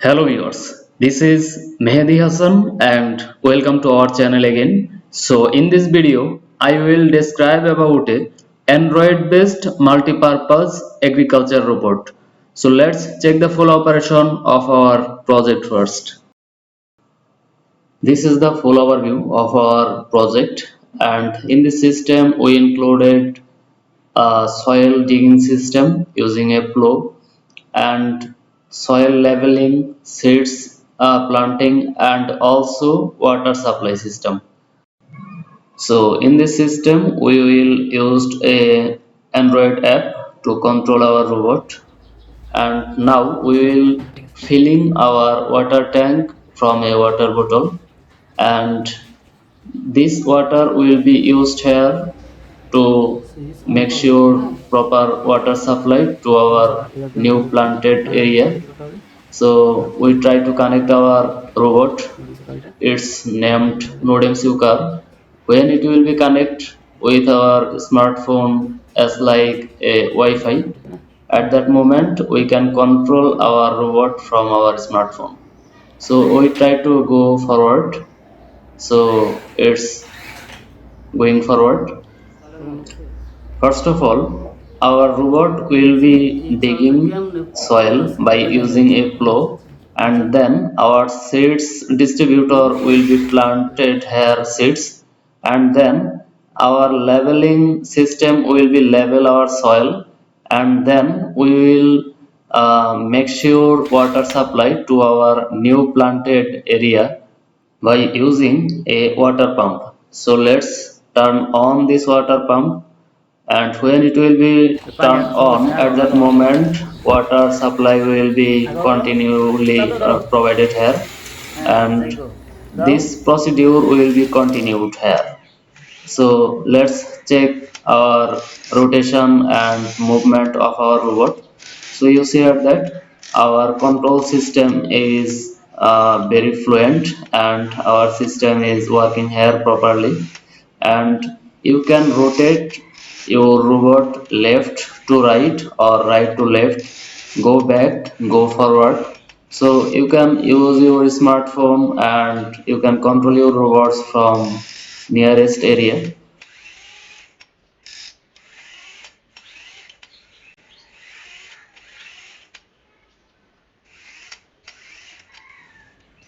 Hello viewers, this is Mehdi Hassan and welcome to our channel again. So in this video, I will describe about a Android-based multi-purpose agriculture robot. So let's check the full operation of our project first. This is the full overview of our project, and in this system we included a soil digging system using a plow and soil leveling, seeds planting, and also water supply system. So in this system we will use a Android app to control our robot, and now we will filling our water tank from a water bottle, and this water will be used here to make sure proper water supply to our new planted area. So we try to connect our robot. It's named NodeMCU car. When it will be connect with our smartphone as like a Wi-Fi, at that moment we can control our robot from our smartphone. So we try to go forward. So it's going forward. First of all, our robot will be digging soil by using a plow, and then our seeds distributor will be planted here seeds, and then our leveling system will be level our soil, and then we will make sure water supply to our new planted area by using a water pump. So let's turn on this water pump, and when it will be turned on, at that moment water supply will be continually provided here, and this procedure will be continued here. So let's check our rotation and movement of our robot. So you see here that our control system is very fluent, and our system is working here properly, and you can rotate your robot left to right or right to left, go back, go forward. So you can use your smartphone and you can control your robots from nearest area.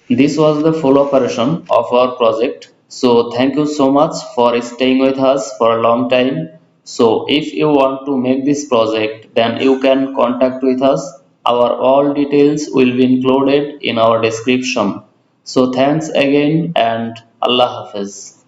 This was the full operation of our project. So thank you so much for staying with us for a long time. So if you want to make this project, then you can contact with us. Our all details will be included in our description. So thanks again and Allah Hafiz.